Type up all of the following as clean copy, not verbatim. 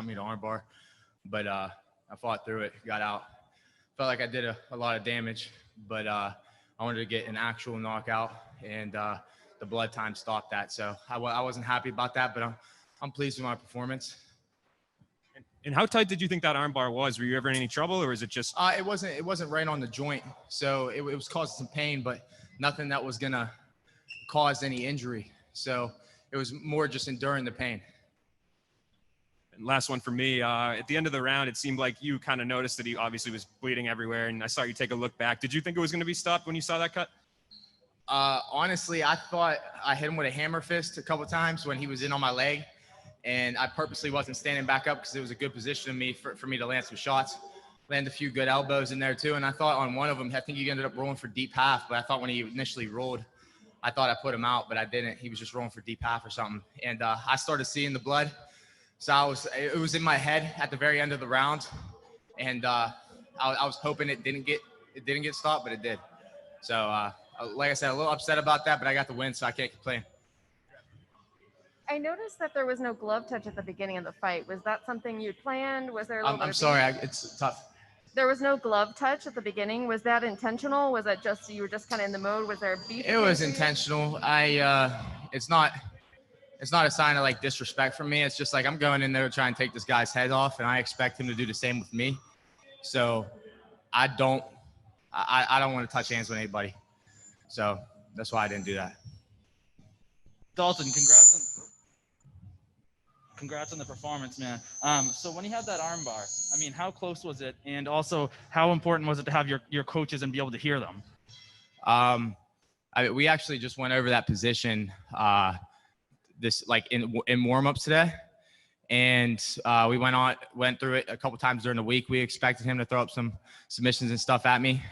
got me to armbar, but I fought through it, got out. Felt like I did a lot of damage, but I wanted to get an actual knockout, and the blood time stopped that. So I wasn't happy about that, but I'm pleased with my performance. And how tight did you think that armbar was? Were you ever in any trouble, or was it just? It wasn't right on the joint, so it was causing some pain, but nothing that was gonna cause any injury. So it was more just enduring the pain. And last one for me. At the end of the round, it seemed like you kind of noticed that he obviously was bleeding everywhere, and I saw you take a look back. Did you think it was going to be stopped when you saw that cut? Honestly, I thought I hit him with a hammer fist a couple times when he was in on my leg, and I purposely wasn't standing back up because it was a good position for me to land some shots. Land a few good elbows in there too, and I thought on one of them, I think he ended up rolling for deep half, but I thought when he initially rolled, I thought I put him out, but I didn't. He was just rolling for deep half or something, and I started seeing the blood. So it was in my head at the very end of the round, and I was hoping it didn't get stopped, but it did. So like I said, a little upset about that, but I got the win, so I can't complain. I noticed that there was no glove touch at the beginning of the fight. Was that something you planned? Was there a little I'm sorry, it's tough. There was no glove touch at the beginning. Was that intentional? Was that just you were just kind of in the mode? Was there beef? It was intentional. It's not a sign of like disrespect from me. It's just like I'm going in there to try and take this guy's head off, and I expect him to do the same with me. So I don't want to touch hands with anybody. So that's why I didn't do that. Dalton, congrats on the performance, man. So when you had that armbar, I mean, how close was it? And also, how important was it to have your coaches and be able to hear them? We actually just went over that position this like in warm-ups today, and we went through it a couple times during the week. We expected him to throw up some submissions and stuff at me.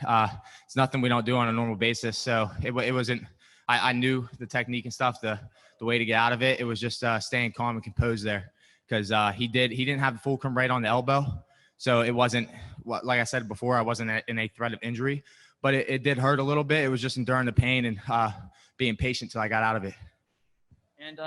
It's nothing we don't do on a normal basis, so it wasn't. I knew the technique and stuff, the way to get out of it. It was just staying calm and composed there, because he didn't have the fulcrum right on the elbow, so it wasn't, like I said before, I wasn't in a threat of injury, but it did hurt a little bit. It was just enduring the pain and being patient till I got out of it. And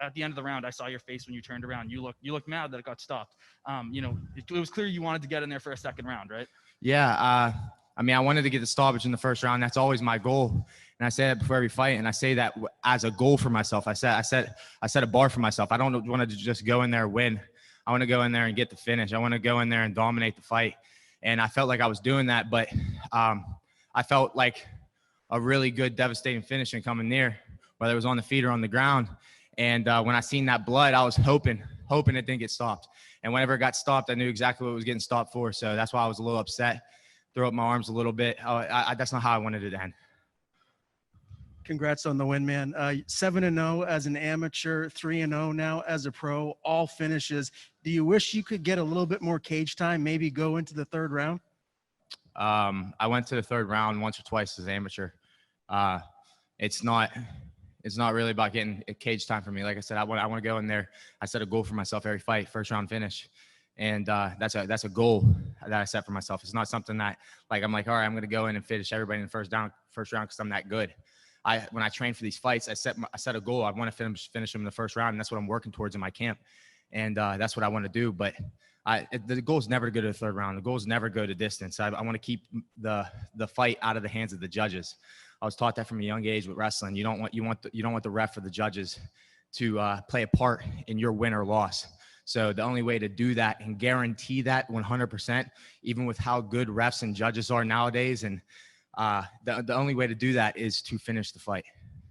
at the end of the round, I saw your face when you turned around. You looked mad that it got stopped. It was clear you wanted to get in there for a second round, right? Yeah. I wanted to get the stoppage in the first round. That's always my goal. And I say that before every fight, and I say that as a goal for myself. I set a bar for myself. I don't want to just go in there and win. I want to go in there and get the finish. I want to go in there and dominate the fight. And I felt like I was doing that, but I felt like a really good, devastating finish and coming near, whether it was on the feet or on the ground. And when I seen that blood, I was hoping it didn't get stopped. And whenever it got stopped, I knew exactly what it was getting stopped for. So that's why I was a little upset, throw up my arms a little bit. That's not how I wanted it to end. Congrats on the win, man. 7-0 as an amateur, 3-0 now as a pro, all finishes. Do you wish you could get a little bit more cage time, maybe go into the third round? I went to the third round once or twice as an amateur. It's not really about getting a cage time for me. Like I said, I want to go in there. I set a goal for myself every fight, first round finish. And that's a goal that I set for myself. It's not something that I'm like, all right, I'm going to go in and finish everybody in the first round because I'm that good. When I train for these fights, I set a goal. I want to finish them in the first round, and that's what I'm working towards in my camp. And that's what I want to do. But the goal is never to go to the third round. The goal is never go to distance. I want to keep the fight out of the hands of the judges. I was taught that from a young age with wrestling. You don't want the ref or the judges to play a part in your win or loss. So the only way to do that and guarantee that 100%, even with how good refs and judges are nowadays, and the only way to do that is to finish the fight.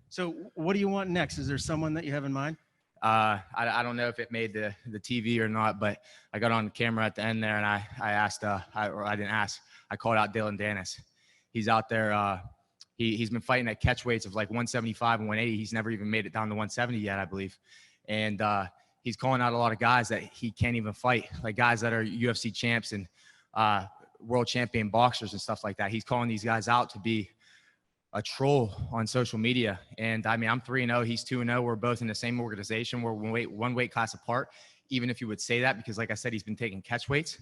So what do you want next? Is there someone that you have in mind? I don't know if it made the TV or not, but I got on the camera at the end there, and I asked, I didn't ask. I called out Dillon Danis. He's out there. He's been fighting at catch weights of like 175 and 180. He's never even made it down to 170 yet, I believe. And he's calling out a lot of guys that he can't even fight, like guys that are UFC champs and world champion boxers and stuff like that. He's calling these guys out to be a troll on social media. And I'm 3-0, he's 2-0. We're both in the same organization. We're one weight class apart, even if you would say that, because like I said, he's been taking catch weights.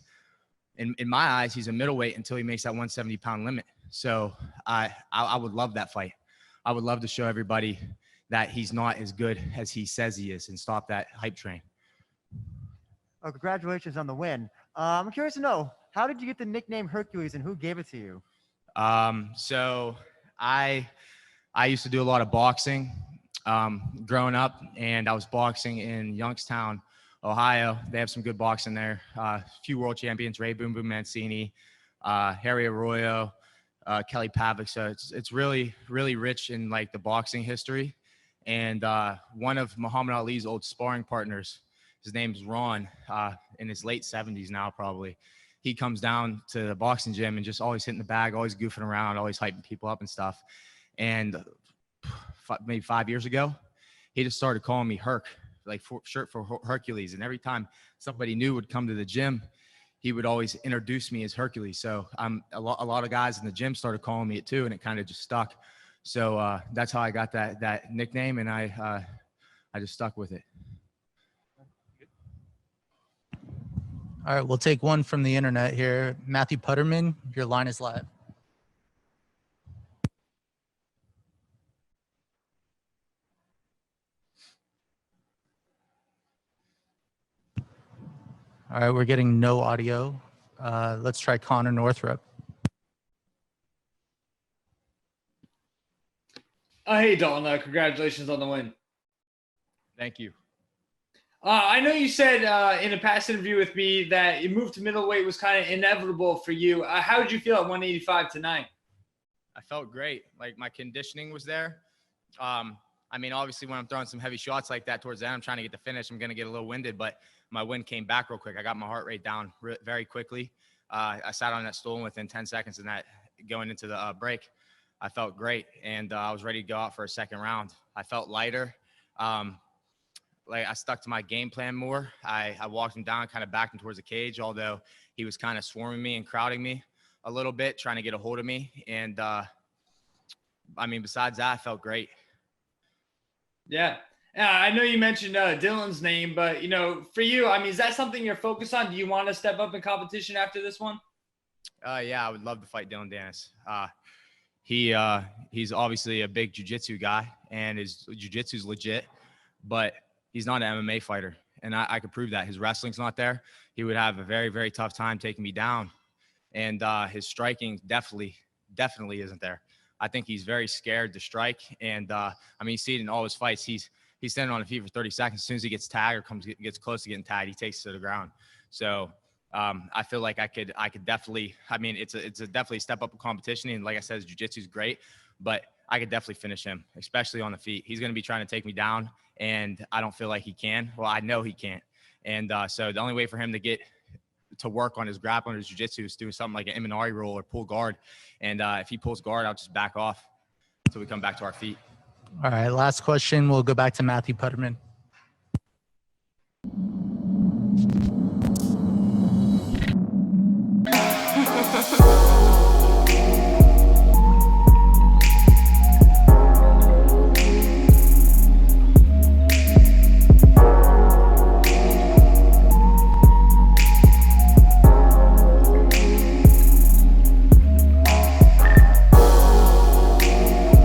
In my eyes, he's a middleweight until he makes that 170-pound limit. So I would love that fight. I would love to show everybody that he's not as good as he says he is and stop that hype train. Congratulations on the win. I'm curious to know, how did you get the nickname Hercules and who gave it to you? So I used to do a lot of boxing growing up, and I was boxing in Youngstown, Ohio. They have some good boxing there. A few world champions, Ray Boom Boom Mancini, Harry Arroyo, Kelly Pavlik. So it's really, really rich in like the boxing history. And one of Muhammad Ali's old sparring partners, his name's Ron, in his late 70s now probably. He comes down to the boxing gym and just always hitting the bag, always goofing around, always hyping people up and stuff. And maybe 5 years ago, he just started calling me Herc, like short for Hercules. And every time somebody new would come to the gym, he would always introduce me as Hercules. So a lot of guys in the gym started calling me it too, and it kind of just stuck. So that's how I got that nickname, and I just stuck with it. All right, we'll take one from the internet here. Matthew Putterman, your line is live. All right, we're getting no audio. Let's try Connor Northrup. Hey, Dalton. Congratulations on the win. Thank you. I know you said in a past interview with me that your move to middleweight was kind of inevitable for you. How did you feel at 185 tonight? I felt great. Like my conditioning was there. I mean, obviously when I'm throwing some heavy shots like that towards the end, I'm trying to get the finish. I'm going to get a little winded, but my wind came back real quick. I got my heart rate down very quickly. I sat on that stool, and within 10 seconds of that going into the break, I felt great. And I was ready to go out for a second round. I felt lighter. Like I stuck to my game plan more. I walked him down, kind of backed him towards the cage, although he was kind of swarming me and crowding me a little bit, trying to get a hold of me. And I mean, besides that, I felt great. Yeah. I know you mentioned Dillon's name, but for you, I mean, is that something you're focused on? Do you want to step up in competition after this one? Yeah, I would love to fight Dillon Danis. He's obviously a big jiu-jitsu guy, and his jiu-jitsu is legit, but he's not an MMA fighter, and I could prove that. His wrestling's not there. He would have a very, very tough time taking me down, and his striking definitely isn't there. I think he's very scared to strike, and I mean, you see it in all his fights. He's standing on the feet for 30 seconds. As soon as he gets tagged or gets close to getting tagged, he takes it to the ground. So I feel like I could definitely. I mean, it's a definitely step up in competition, and like I said, his jiu-jitsu is great, but I could definitely finish him, especially on the feet. He's going to be trying to take me down, and I don't feel like he can. Well, I know he can't. And so the only way for him to get to work on his grappling or his jiu-jitsu is do something like an Imanari roll or pull guard. And if he pulls guard, I'll just back off until we come back to our feet. All right, last question. We'll go back to Matthew Putterman.